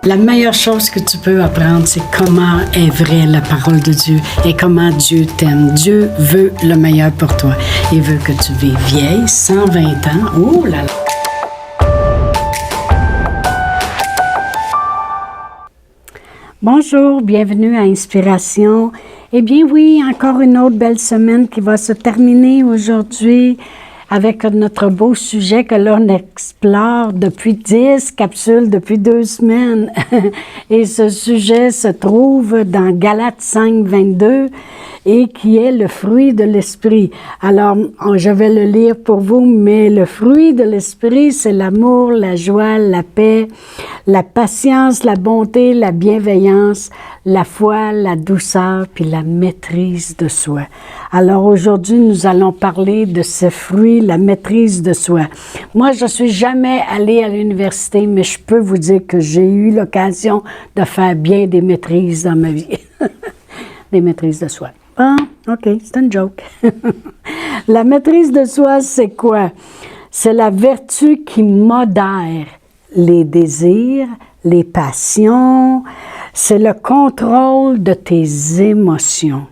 La meilleure chose que tu peux apprendre, c'est comment est vraie la parole de Dieu et comment Dieu t'aime. Dieu veut le meilleur pour toi. Il veut que tu vives vieille, 120 ans. Oh là là! Bonjour, bienvenue à Inspiration. Eh bien oui, encore une autre belle semaine qui va se terminer aujourd'hui avec notre beau sujet que l'on explore depuis 10 capsules, depuis 2 semaines. Et ce sujet se trouve dans Galates 5, 22 et qui est le fruit de l'esprit. Alors, je vais le lire pour vous, mais le fruit de l'esprit, c'est l'amour, la joie, la paix, la patience, la bonté, la bienveillance, la foi, la douceur, puis la maîtrise de soi. Alors aujourd'hui, nous allons parler de ce fruit, la maîtrise de soi. Moi, je suis jamais allée à l'université, mais je peux vous dire que j'ai eu l'occasion de faire bien des maîtrises dans ma vie. Des maîtrises de soi. Ah, OK, c'est une joke. La maîtrise de soi, c'est quoi? C'est la vertu qui modère les désirs, les passions, c'est le contrôle de tes émotions.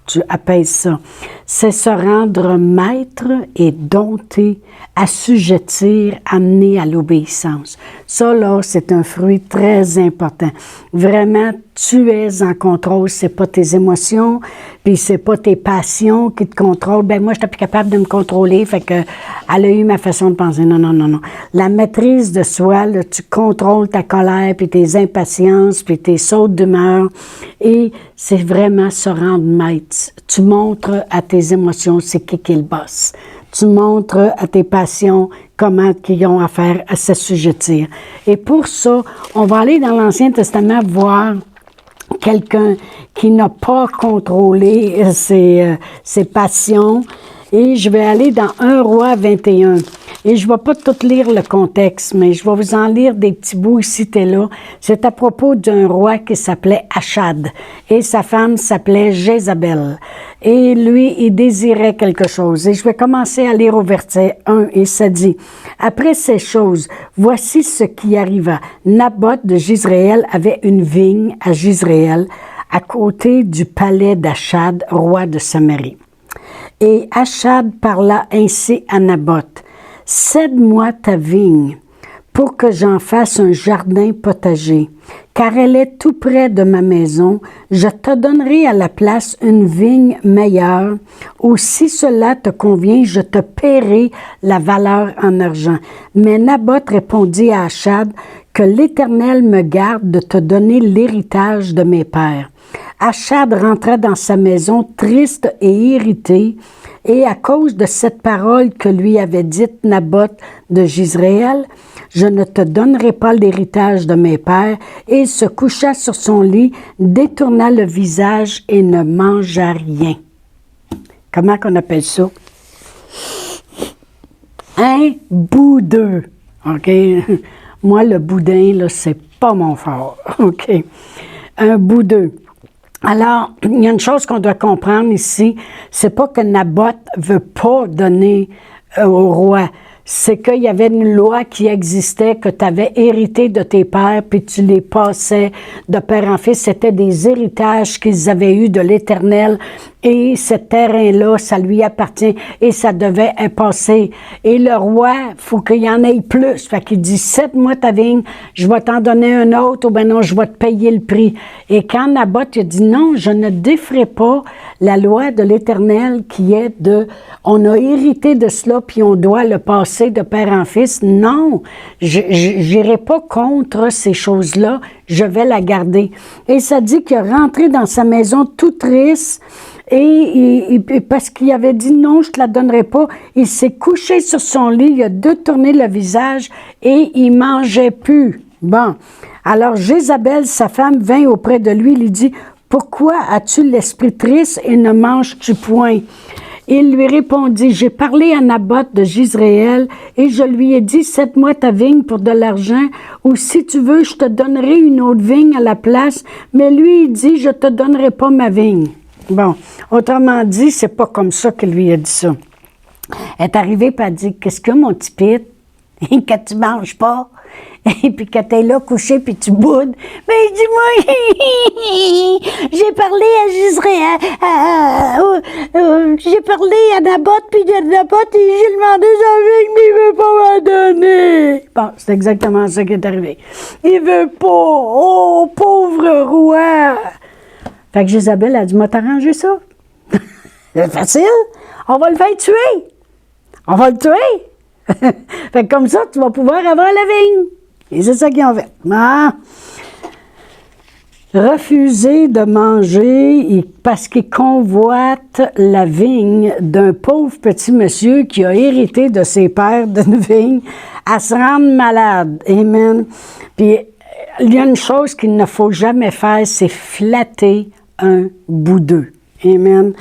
Tu apaises ça. C'est se rendre maître et dompter, assujettir, amener à l'obéissance. Ça, là, c'est un fruit très important. Vraiment, tu es en contrôle. C'est pas tes émotions, puis c'est pas tes passions qui te contrôlent. Ben moi, je n'étais plus capable de me contrôler, fait que elle a eu ma façon de penser. Non, non, non, non. La maîtrise de soi, là, tu contrôles ta colère, puis tes impatiences, puis tes sautes d'humeur, et c'est vraiment se rendre maître. Tu montres à tes émotions c'est qui le boss. Tu montres à tes passions comment ils ont affaire à s'assujettir. Et pour ça, on va aller dans l'Ancien Testament voir quelqu'un qui n'a pas contrôlé ses passions. Et je vais aller dans 1 Roi 21. Et je ne vais pas tout lire le contexte, mais je vais vous en lire des petits bouts ici et là. C'est à propos d'un roi qui s'appelait Achad. Et sa femme s'appelait Jézabel. Et lui, il désirait quelque chose. Et je vais commencer à lire au verset 1. Et ça dit, « Après ces choses, voici ce qui arriva. Naboth de Jizréel avait une vigne à Jizréel, à côté du palais d'Achad, roi de Samarie. Et Achad parla ainsi à Naboth, « Cède-moi ta vigne pour que j'en fasse un jardin potager, car elle est tout près de ma maison. Je te donnerai à la place une vigne meilleure, ou si cela te convient, je te paierai la valeur en argent. » Mais Naboth répondit à Achad, « Que l'Éternel me garde de te donner l'héritage de mes pères. » Achad rentra dans sa maison triste et irrité, et à cause de cette parole que lui avait dite Naboth de Jizréel, « Je ne te donnerai pas l'héritage de mes pères, » et il se coucha sur son lit, détourna le visage et ne mangea rien. Comment qu'on appelle ça? Un boudeux. OK? Moi, le boudin, là, c'est pas mon fort. OK? Un boudeux. Alors, il y a une chose qu'on doit comprendre ici, c'est pas que Naboth veut pas donner au roi, c'est qu'il y avait une loi qui existait, que tu avais hérité de tes pères, puis tu les passais de père en fils. C'était des héritages qu'ils avaient eus de l'Éternel, et ce terrain-là, ça lui appartient, et ça devait passer. Et le roi, faut qu'il y en ait plus. Fait qu'il dit, « Cède-moi ta vigne, je vais t'en donner un autre, ou ben non, je vais te payer le prix. » Et quand Naboth a dit, « Non, je ne déferai pas la loi de l'Éternel qui est de, on a hérité de cela, puis on doit le passer de père en fils. Non, je n'irai pas contre ces choses-là, je vais la garder. » Et ça dit qu'il est rentré dans sa maison tout triste, et parce qu'il avait dit non, je ne te la donnerai pas, il s'est couché sur son lit, il a détourné le visage et il mangeait plus. Bon, alors Jézabel, sa femme, vint auprès de lui, lui dit, « Pourquoi as-tu l'esprit triste et ne manges-tu point? » Il lui répondit, « J'ai parlé à Naboth de Jizréel et je lui ai dit, cède-moi ta vigne pour de l'argent, ou si tu veux, je te donnerai une autre vigne à la place. » Mais lui, il dit, « Je te donnerai pas ma vigne. » Bon, autrement dit, c'est pas comme ça qu'il lui a dit ça. Elle est arrivée et elle a dit, « Qu'est-ce que mon petit Pete? » Et que tu manges pas, et puis que tu es là couché, puis tu boudes, ben dis-moi, j'ai parlé à Gisraël, j'ai parlé à Naboth, puis Naboth, j'ai demandé sa vie, mais il veut pas me donner. Bon, c'est exactement ça qui est arrivé. Il veut pas, oh, pauvre roi. Fait que Jézabel a dit, m'a t'arrangé ça. C'est facile, on va le faire tuer. On va le tuer. Fait que comme ça, tu vas pouvoir avoir la vigne. Et c'est ça qu'ils ont fait. Ah. Refuser de manger parce qu'il convoite la vigne d'un pauvre petit monsieur qui a hérité de ses pères d'une vigne à se rendre malade. Amen. Puis, il y a une chose qu'il ne faut jamais faire, c'est flatter un boudeux. Amen.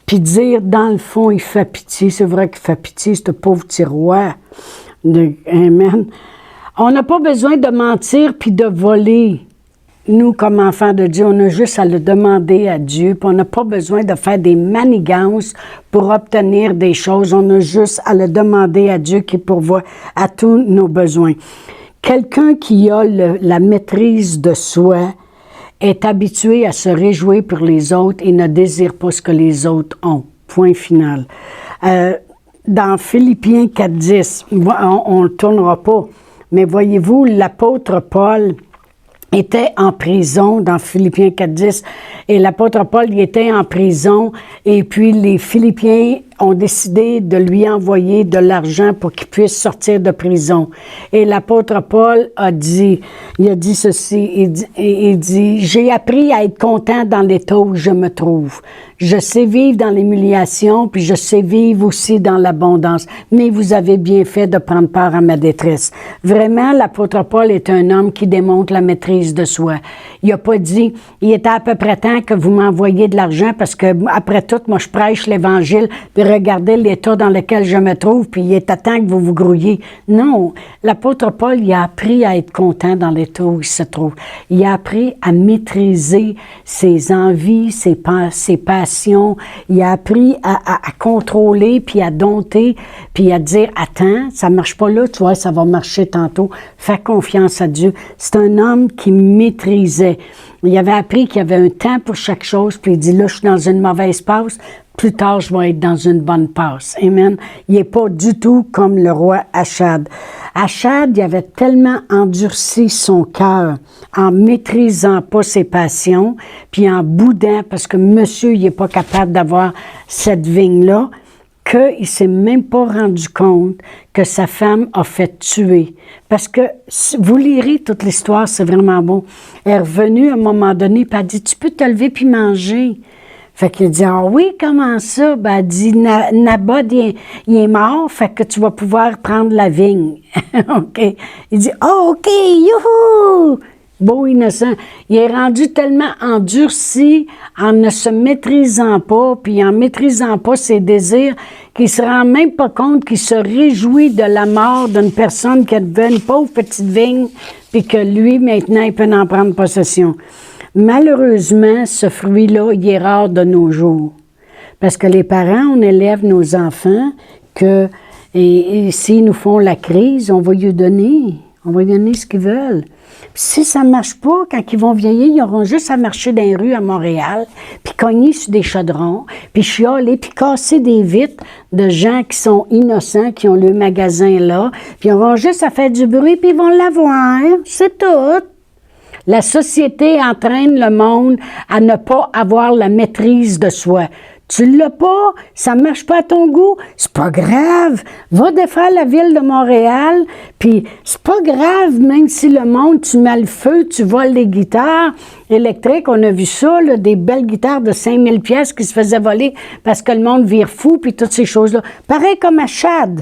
Puis dire, dans le fond, il fait pitié. C'est vrai qu'il fait pitié, ce pauvre petit roi. Amen. On n'a pas besoin de mentir puis de voler. Nous, comme enfants de Dieu, on a juste à le demander à Dieu, puis on n'a pas besoin de faire des manigances pour obtenir des choses. On a juste à le demander à Dieu qui pourvoit à tous nos besoins. Quelqu'un qui a la maîtrise de soi est habitué à se réjouir pour les autres et ne désire pas ce que les autres ont. Point final. Dans Philippiens 4.10, on ne le tournera pas, mais voyez-vous, l'apôtre Paul était en prison dans Philippiens 4.10 et l'apôtre Paul il était en prison et puis les Philippiens ont décidé de lui envoyer de l'argent pour qu'il puisse sortir de prison. Et l'apôtre Paul a dit ceci, il dit, j'ai appris à être content dans l'état où je me trouve. Je sais vivre dans l'humiliation, puis je sais vivre aussi dans l'abondance. Mais vous avez bien fait de prendre part à ma détresse. Vraiment, l'apôtre Paul est un homme qui démontre la maîtrise de soi. Il n'a pas dit, il était à peu près temps que vous m'envoyiez de l'argent parce que, après tout, moi, je prêche l'Évangile, puis regardez l'état dans lequel je me trouve, puis il est à temps que vous vous grouillez. Non, l'apôtre Paul, il a appris à être content dans l'état où il se trouve. Il a appris à maîtriser ses envies, ses passions. Il a appris à contrôler, puis à dompter, puis à dire, attends, ça marche pas là, tu vois, ça va marcher tantôt. Fais confiance à Dieu. C'est un homme qui maîtrisait. Il avait appris qu'il y avait un temps pour chaque chose, puis il dit, là, je suis dans une mauvaise passe, plus tard, je vais être dans une bonne passe. Amen. Il n'est pas du tout comme le roi Achad. Achad, il avait tellement endurci son cœur en maîtrisant pas ses passions, puis en boudant, parce que monsieur, il n'est pas capable d'avoir cette vigne-là, qu'il ne s'est même pas rendu compte que sa femme a fait tuer. Parce que, vous lirez toute l'histoire, c'est vraiment bon. Elle est revenue à un moment donné, puis elle dit, tu peux te lever puis manger. Fait qu'il dit, ah oui, comment ça? Ben, elle dit, Naboth, il est mort, fait que tu vas pouvoir prendre la vigne. OK. Il dit, oh, OK, youhou! Beau innocent. Il est rendu tellement endurci en ne se maîtrisant pas, puis en maîtrisant pas ses désirs, qu'il ne se rend même pas compte qu'il se réjouit de la mort d'une personne qui avait une pauvre petite vigne, puis que lui, maintenant, il peut en prendre possession. Malheureusement, ce fruit-là, il est rare de nos jours. Parce que les parents, on élève nos enfants que, et s'ils nous font la crise, on va lui donner ce qu'ils veulent. Puis si ça ne marche pas, quand ils vont vieillir, ils auront juste à marcher dans les rues à Montréal, puis cogner sur des chaudrons, puis chialer, puis casser des vitres de gens qui sont innocents, qui ont le magasin là, puis ils auront juste à faire du bruit, puis ils vont l'avoir. C'est tout. La société entraîne le monde à ne pas avoir la maîtrise de soi. Tu l'as pas, ça marche pas à ton goût, c'est pas grave. Va défaire la ville de Montréal, puis c'est pas grave, même si le monde, tu mets le feu, tu voles les guitares électriques. On a vu ça, là, des belles guitares de 5000 pièces qui se faisaient voler parce que le monde vire fou, puis toutes ces choses-là. Pareil comme à Chad.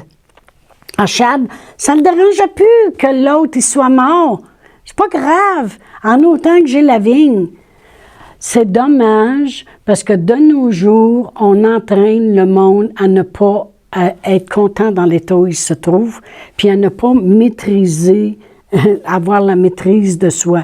À Chad, ça ne dérangeait plus que l'autre, il soit mort. C'est pas grave, en autant que j'ai la vigne. C'est dommage parce que de nos jours, on entraîne le monde à ne pas être content dans l'état où il se trouve, puis à ne pas maîtriser, avoir la maîtrise de soi.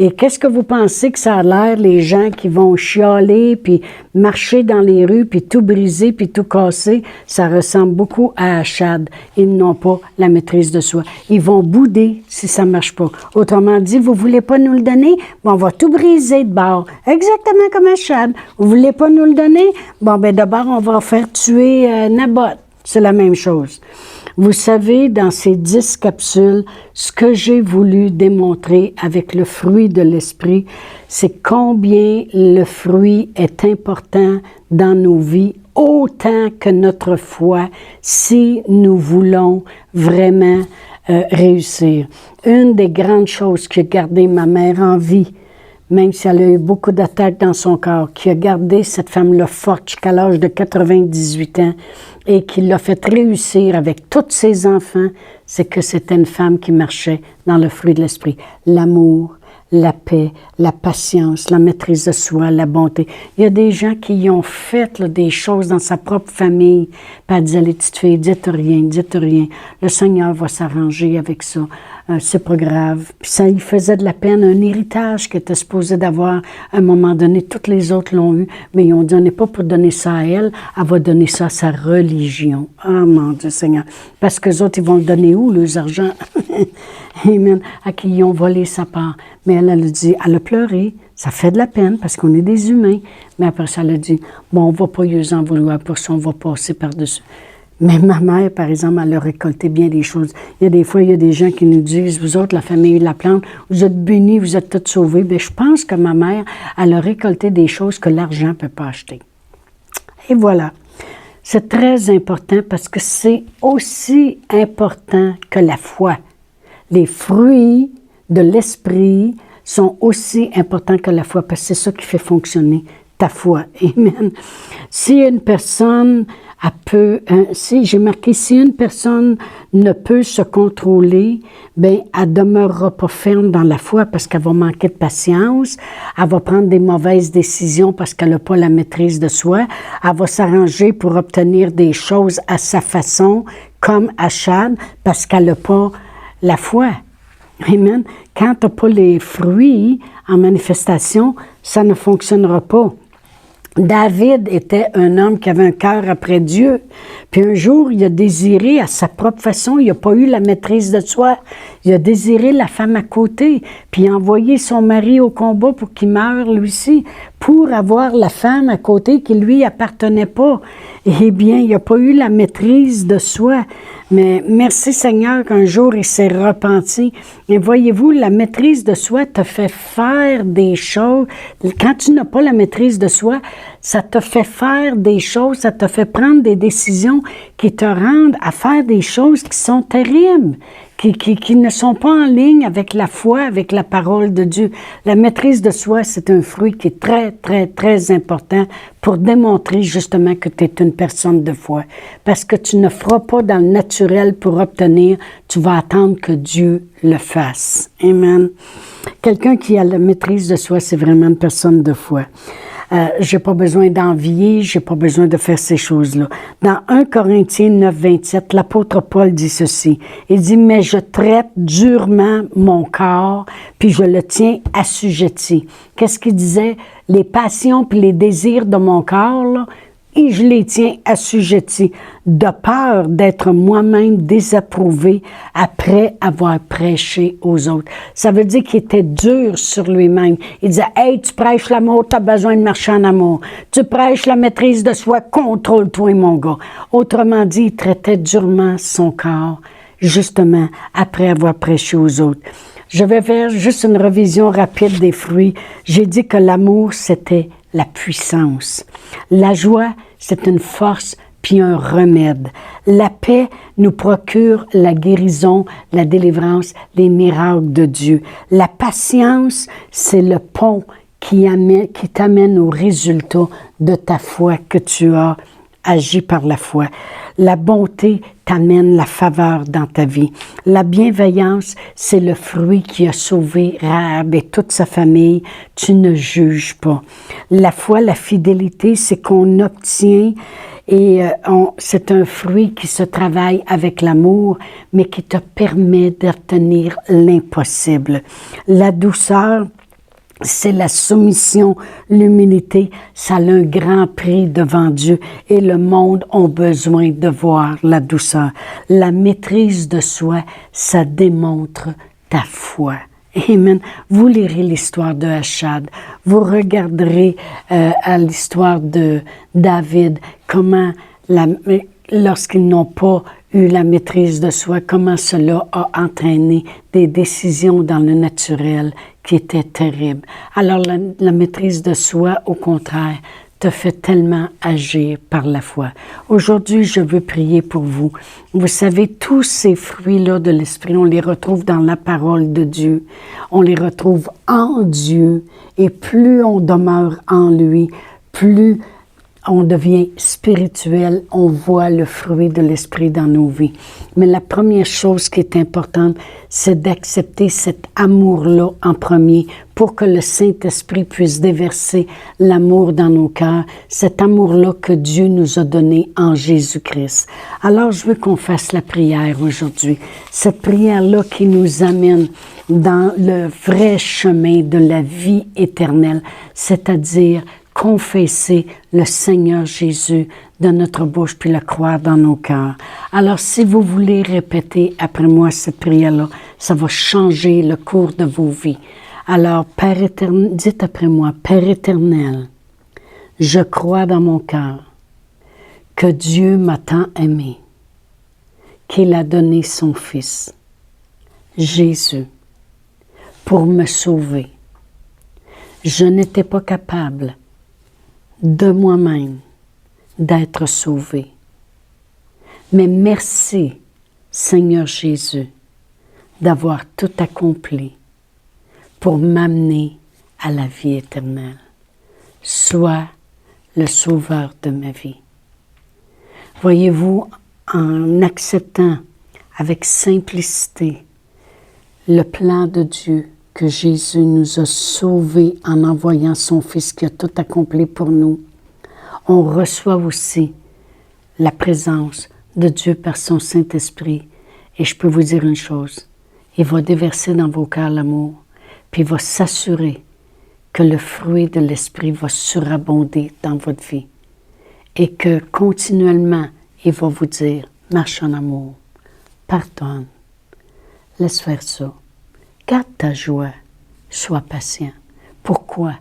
Et qu'est-ce que vous pensez que ça a l'air, les gens qui vont chialer, puis marcher dans les rues, puis tout briser, puis tout casser? Ça ressemble beaucoup à Achad. Ils n'ont pas la maîtrise de soi. Ils vont bouder si ça ne marche pas. Autrement dit, vous ne voulez pas nous le donner? Bon, on va tout briser de bord. Exactement comme Achad. Vous ne voulez pas nous le donner? Bon, ben d'abord, on va faire tuer Naboth. C'est la même chose. Vous savez, dans ces 10 capsules, ce que j'ai voulu démontrer avec le fruit de l'esprit, c'est combien le fruit est important dans nos vies, autant que notre foi, si nous voulons vraiment réussir. Une des grandes choses qui a gardé ma mère en vie, même si elle a eu beaucoup d'attaques dans son corps, qui a gardé cette femme-là forte jusqu'à l'âge de 98 ans et qui l'a fait réussir avec tous ses enfants, c'est que c'était une femme qui marchait dans le fruit de l'esprit. L'amour, la paix, la patience, la maîtrise de soi, la bonté. Il y a des gens qui y ont fait là, des choses dans sa propre famille. Puis elle disait, les petites filles, dites rien, dites rien. Le Seigneur va s'arranger avec ça. C'est pas grave. Puis ça, il faisait de la peine, un héritage qu'elle était supposée d'avoir à un moment donné. Toutes les autres l'ont eu, mais ils ont dit, on n'est pas pour donner ça à elle, elle va donner ça à sa religion. Oh mon Dieu Seigneur. Parce que les autres, ils vont le donner où, leurs argent? Amen. À qui ils ont volé sa part. Mais elle a dit, elle a pleuré. Ça fait de la peine parce qu'on est des humains. Mais après ça, elle a dit, bon, on ne va pas y en vouloir pour ça, on va passer par-dessus. Mais ma mère, par exemple, elle a récolté bien des choses. Il y a des fois, il y a des gens qui nous disent, vous autres, la famille de la plante, vous êtes bénis, vous êtes tous sauvés. Bien, je pense que ma mère, elle a récolté des choses que l'argent ne peut pas acheter. Et voilà. C'est très important parce que c'est aussi important que la foi. Les fruits de l'esprit sont aussi importants que la foi parce que c'est ça qui fait fonctionner ta foi. Amen. Si une personne j'ai marqué, si une personne ne peut se contrôler, bien, elle demeurera pas ferme dans la foi parce qu'elle va manquer de patience, elle va prendre des mauvaises décisions parce qu'elle n'a pas la maîtrise de soi, elle va s'arranger pour obtenir des choses à sa façon, comme Achad, parce qu'elle n'a pas la foi. Amen. Quand tu n'as pas les fruits en manifestation, ça ne fonctionnera pas. David était un homme qui avait un cœur après Dieu. Puis un jour, il a désiré à sa propre façon, il n'a pas eu la maîtrise de soi. Il a désiré la femme à côté, puis il a envoyé son mari au combat pour qu'il meure lui aussi, pour avoir la femme à côté qui lui appartenait pas. Eh bien, il n'a pas eu la maîtrise de soi. Mais merci Seigneur qu'un jour il s'est repenti. Et voyez-vous, la maîtrise de soi te fait faire des choses. Quand tu n'as pas la maîtrise de soi, ça te fait faire des choses, ça te fait prendre des décisions qui te rendent à faire des choses qui sont terribles, qui ne sont pas en ligne avec la foi, avec la parole de Dieu. La maîtrise de soi, c'est un fruit qui est très, très, très important pour démontrer justement que tu es une personne de foi. Parce que tu ne feras pas dans le naturel pour obtenir, tu vas attendre que Dieu le fasse. Amen. Quelqu'un qui a la maîtrise de soi, c'est vraiment une personne de foi. J'ai pas besoin d'envier, j'ai pas besoin de faire ces choses-là. Dans 1 Corinthiens 9, 27, l'apôtre Paul dit ceci. Il dit, mais je traite durement mon corps, puis je le tiens assujetti. Qu'est-ce qu'il disait? Les passions puis les désirs de mon corps, là, et je les tiens assujettis, de peur d'être moi-même désapprouvé après avoir prêché aux autres. Ça veut dire qu'il était dur sur lui-même. Il disait, « Hey, tu prêches l'amour, tu as besoin de marcher en amour. Tu prêches la maîtrise de soi, contrôle-toi, mon gars. » Autrement dit, il traitait durement son corps, justement, après avoir prêché aux autres. Je vais faire juste une revision rapide des fruits. J'ai dit que l'amour, c'était la puissance. La joie, c'est une force puis un remède. La paix nous procure la guérison, la délivrance, les miracles de Dieu. La patience, c'est le pont qui t'amène au résultat de ta foi que tu as agi par la foi. La bonté t'amène la faveur dans ta vie. La bienveillance, c'est le fruit qui a sauvé Rahab et toute sa famille. Tu ne juges pas. La foi, la fidélité, c'est qu'on obtient et c'est un fruit qui se travaille avec l'amour, mais qui te permet d'obtenir l'impossible. La douceur, c'est la soumission, l'humilité. Ça a un grand prix devant Dieu et le monde a besoin de voir la douceur. La maîtrise de soi, ça démontre ta foi. Amen. Vous lirez l'histoire de Achad. Vous regarderez à l'histoire de David, comment lorsqu'ils n'ont pas eu la maîtrise de soi, comment cela a entraîné des décisions dans le naturel qui étaient terribles. Alors la maîtrise de soi, au contraire, te fait tellement agir par la foi. Aujourd'hui, je veux prier pour vous. Vous savez, tous ces fruits-là de l'Esprit, on les retrouve dans la parole de Dieu. On les retrouve en Dieu. Et plus on demeure en lui, plus on devient spirituel, on voit le fruit de l'Esprit dans nos vies. Mais la première chose qui est importante, c'est d'accepter cet amour-là en premier pour que le Saint-Esprit puisse déverser l'amour dans nos cœurs, cet amour-là que Dieu nous a donné en Jésus-Christ. Alors, je veux qu'on fasse la prière aujourd'hui. Cette prière-là qui nous amène dans le vrai chemin de la vie éternelle, c'est-à-dire confesser le Seigneur Jésus de notre bouche puis le croire dans nos cœurs. Alors, si vous voulez répéter après moi cette prière-là, ça va changer le cours de vos vies. Alors, Père éternel, dites après moi, Père éternel, je crois dans mon cœur que Dieu m'a tant aimé, qu'il a donné son Fils, Jésus, pour me sauver. Je n'étais pas capable de moi-même d'être sauvé. Mais merci, Seigneur Jésus, d'avoir tout accompli pour m'amener à la vie éternelle. Sois le sauveur de ma vie. Voyez-vous, en acceptant avec simplicité le plan de Dieu, que Jésus nous a sauvés en envoyant son Fils qui a tout accompli pour nous, on reçoit aussi la présence de Dieu par son Saint-Esprit. Et je peux vous dire une chose, il va déverser dans vos cœurs l'amour, puis il va s'assurer que le fruit de l'Esprit va surabonder dans votre vie. Et que continuellement, il va vous dire, marche en amour, pardonne, laisse faire ça. Garde ta joie, sois patient. Pourquoi?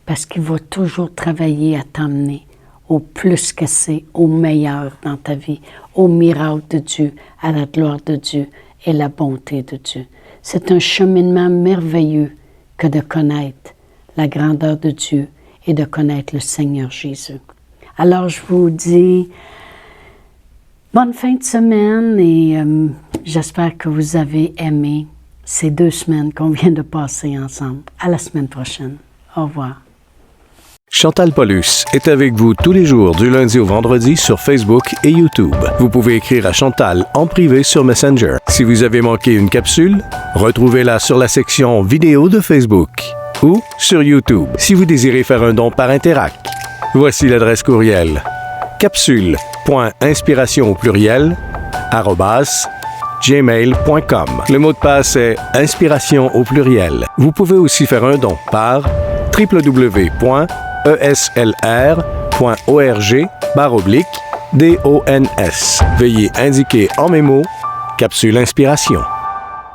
Parce qu'il va toujours travailler à t'emmener au plus que c'est, au meilleur dans ta vie, au miracle de Dieu, à la gloire de Dieu et la bonté de Dieu. C'est un cheminement merveilleux que de connaître la grandeur de Dieu et de connaître le Seigneur Jésus. Alors je vous dis bonne fin de semaine et j'espère que vous avez aimé ces 2 semaines qu'on vient de passer ensemble. À la semaine prochaine. Au revoir. Chantal Paulus est avec vous tous les jours du lundi au vendredi sur Facebook et YouTube. Vous pouvez écrire à Chantal en privé sur Messenger. Si vous avez manqué une capsule, retrouvez-la sur la section vidéo de Facebook ou sur YouTube si vous désirez faire un don par Interac. Voici l'adresse courriel capsule.inspiration au pluriel @gmail.com. Le mot de passe est inspiration au pluriel. Vous pouvez aussi faire un don par www.eslr.org/dons. Veuillez indiquer en mémo Capsule Inspiration.